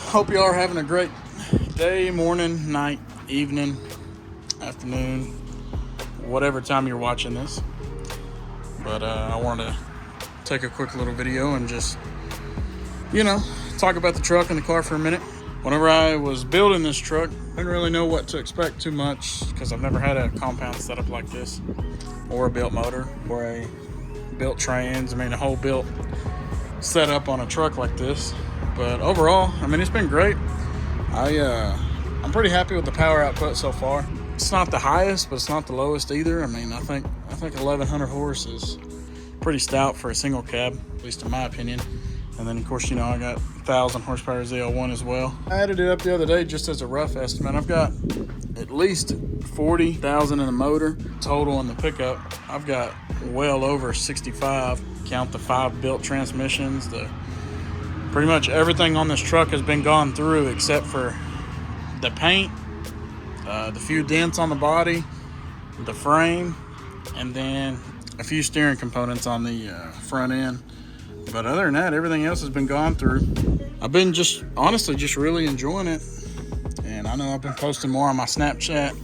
Hope y'all are having a great day, morning, night, evening, afternoon, whatever time you're watching this. But I wanted to take a quick little video and just, talk about the truck and the car for a minute. Whenever I was building this truck, I didn't really know what to expect too much because I've never had a compound setup like this, or a built motor, or a built trans. A whole built setup on a truck like this. But overall, it's been great. I'm pretty happy with the power output so far. It's not the highest, but it's not the lowest either. I think 1100 horse is pretty stout for a single cab, at least in my opinion. And then of course, I got 1000 horsepower ZL1 as well. I added it up the other day just as a rough estimate. I've got at least 40,000 in the motor total in the pickup. I've got well over 65. Count the 5 built transmissions. Pretty much everything on this truck has been gone through except for the paint, the few dents on the body, the frame, and then a few steering components on the front end. But other than that, everything else has been gone through. I've been honestly really enjoying it. And I know I've been posting more on my Snapchat,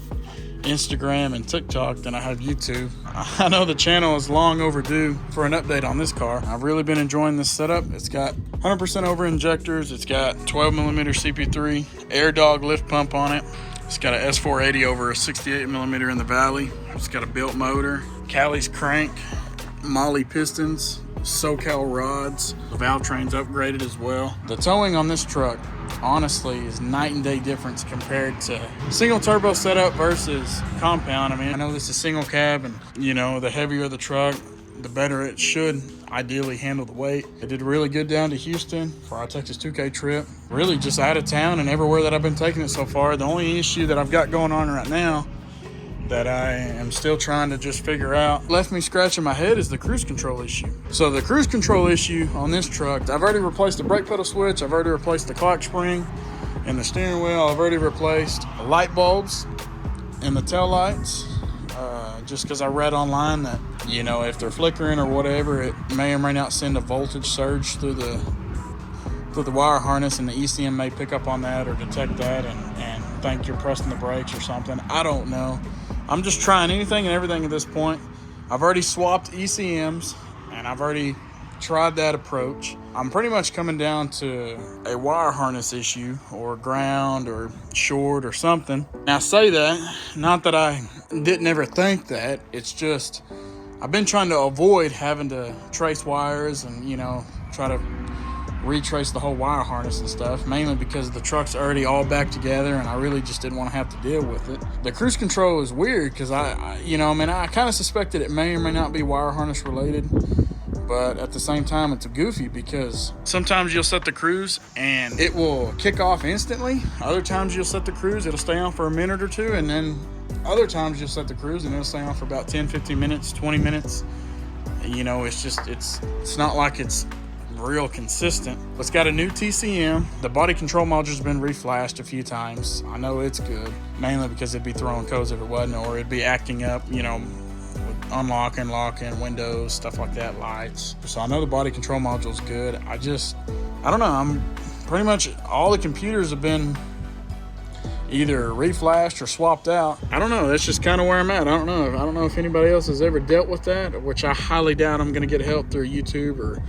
Instagram, and TikTok than I have YouTube. I know the channel is long overdue for an update on this car. I've really been enjoying this setup. It's got 100% over injectors. It's got 12mm CP3 air dog lift pump on it. It's got a S480 over a 68mm in the valley. It's got a built motor, Cali's crank, Molly pistons, SoCal rods. The valve train's upgraded as well. The towing on this truck honestly is night and day difference compared to single turbo setup versus compound. I know this is single cab, and the heavier the truck, the better it should ideally handle the weight. It did really good down to Houston for our Texas 2K trip. Really just out of town and everywhere that I've been taking it so far. The only issue that I've got going on right now that I am still trying to just figure out, left me scratching my head, is the cruise control issue. So the cruise control issue on this truck, I've already replaced the brake pedal switch, I've already replaced the clock spring and the steering wheel, I've already replaced the light bulbs and the tail lights, just because I read online that, if they're flickering or whatever, it may or may not send a voltage surge through the wire harness, and the ECM may pick up on that or detect that and think you're pressing the brakes or something. I don't know. I'm just trying anything and everything at this point. I've already swapped ECMs and I've already tried that approach. I'm pretty much coming down to a wire harness issue or ground or short or something. Now I say that, not that I didn't ever think that, it's just I've been trying to avoid having to trace wires and, try to retrace the whole wire harness and stuff, mainly because the truck's already all back together and I really just didn't want to have to deal with it. The cruise control is weird because I kind of suspected it may or may not be wire harness related, but at the same time it's goofy because sometimes you'll set the cruise and it will kick off instantly. Other times you'll set the cruise, it'll stay on for a minute or two, and then other times you'll set the cruise and it'll stay on for about 10, 15 minutes, 20 minutes. It's not like it's real consistent. It's got a new TCM. The body control module's been reflashed a few times. I know it's good, mainly because it'd be throwing codes if it wasn't, or it'd be acting up, with unlocking, locking, windows, stuff like that, lights. So I know the body control module's good. I don't know. I'm pretty much all the computers have been either reflashed or swapped out. I don't know. That's just kind of where I'm at. I don't know if anybody else has ever dealt with that, which I highly doubt. I'm going to get help through YouTube or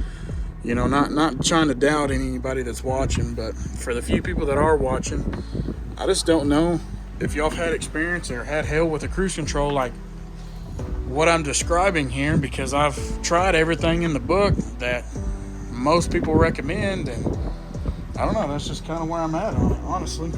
not trying to doubt anybody that's watching, but for the few people that are watching, I just don't know if y'all have had experience or had hell with a cruise control like what I'm describing here, because I've tried everything in the book that most people recommend, and I don't know, that's just kind of where I'm at on it, honestly.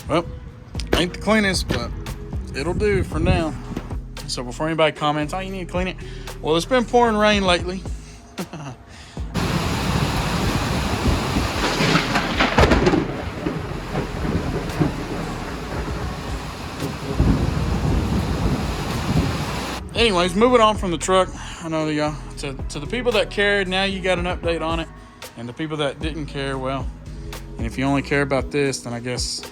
Well, ain't the cleanest, but it'll do for now. So before anybody comments, oh, you need to clean it. Well, it's been pouring rain lately. Anyways, moving on from the truck. I know y'all, to the people that cared, now you got an update on it. And the people that didn't care, well, and if you only care about this, then I guess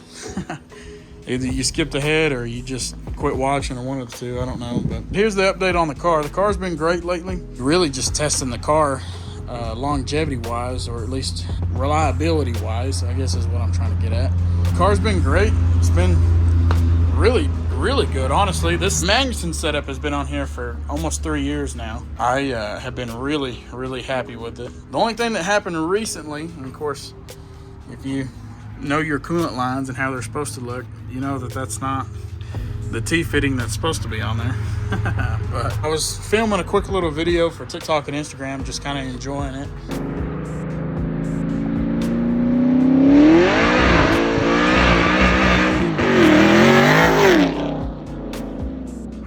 either you skipped ahead or you just quit watching or one of the two. I don't know. But here's the update on the car. The car's been great lately. Really just testing the car longevity-wise, or at least reliability-wise, I guess is what I'm trying to get at. The car's been great. It's been really good, honestly. This Magnuson setup has been on here for almost 3 years now. I have been really happy with it. The only thing that happened recently, and of course, if you know your coolant lines and how they're supposed to look, you know that that's not the T-fitting that's supposed to be on there. But I was filming a quick little video for TikTok and Instagram, just kind of enjoying it.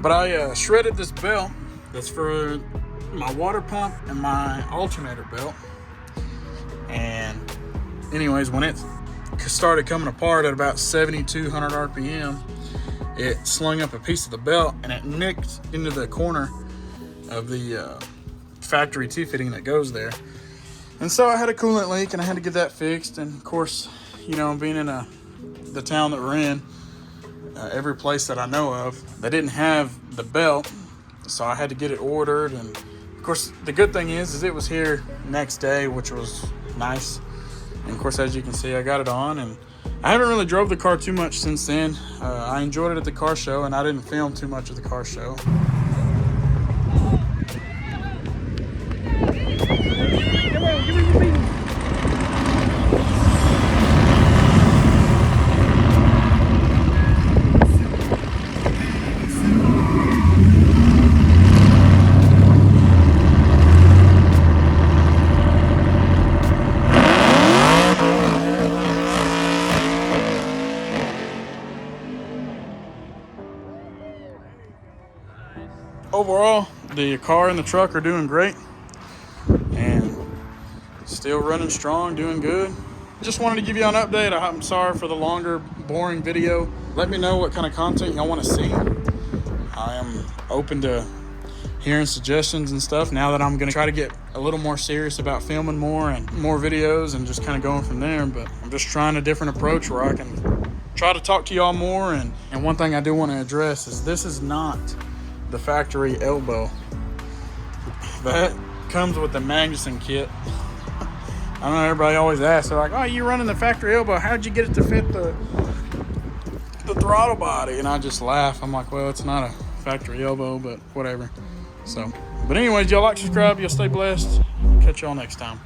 But I shredded this belt that's for my water pump and my alternator belt. And anyways, when it started coming apart at about 7,200 RPM, it slung up a piece of the belt and it nicked into the corner of the factory T-fitting that goes there. And so I had a coolant leak and I had to get that fixed. And of course, you know, being in the town that we're in, every place that I know of, they didn't have the belt, so I had to get it ordered. And of course, the good thing is it was here next day, which was nice. And of course, as you can see, I got it on, and I haven't really drove the car too much since then. I enjoyed it at the car show, and I didn't film too much of the car show. Overall, the car and the truck are doing great and still running strong, doing good. Just wanted to give you an update. I'm sorry for the longer, boring video. Let me know what kind of content y'all want to see. I am open to hearing suggestions and stuff now that I'm going to try to get a little more serious about filming more and more videos and just kind of going from there. But I'm just trying a different approach where I can try to talk to y'all more. And one thing I do want to address is this is not the factory elbow. That comes with the Magnuson kit. I know everybody always asks, they're like, oh, you running the factory elbow, how'd you get it to fit the throttle body? And I just laugh. I'm like, well, it's not a factory elbow, but whatever. So, but anyways, y'all like, subscribe, y'all stay blessed. Catch y'all next time.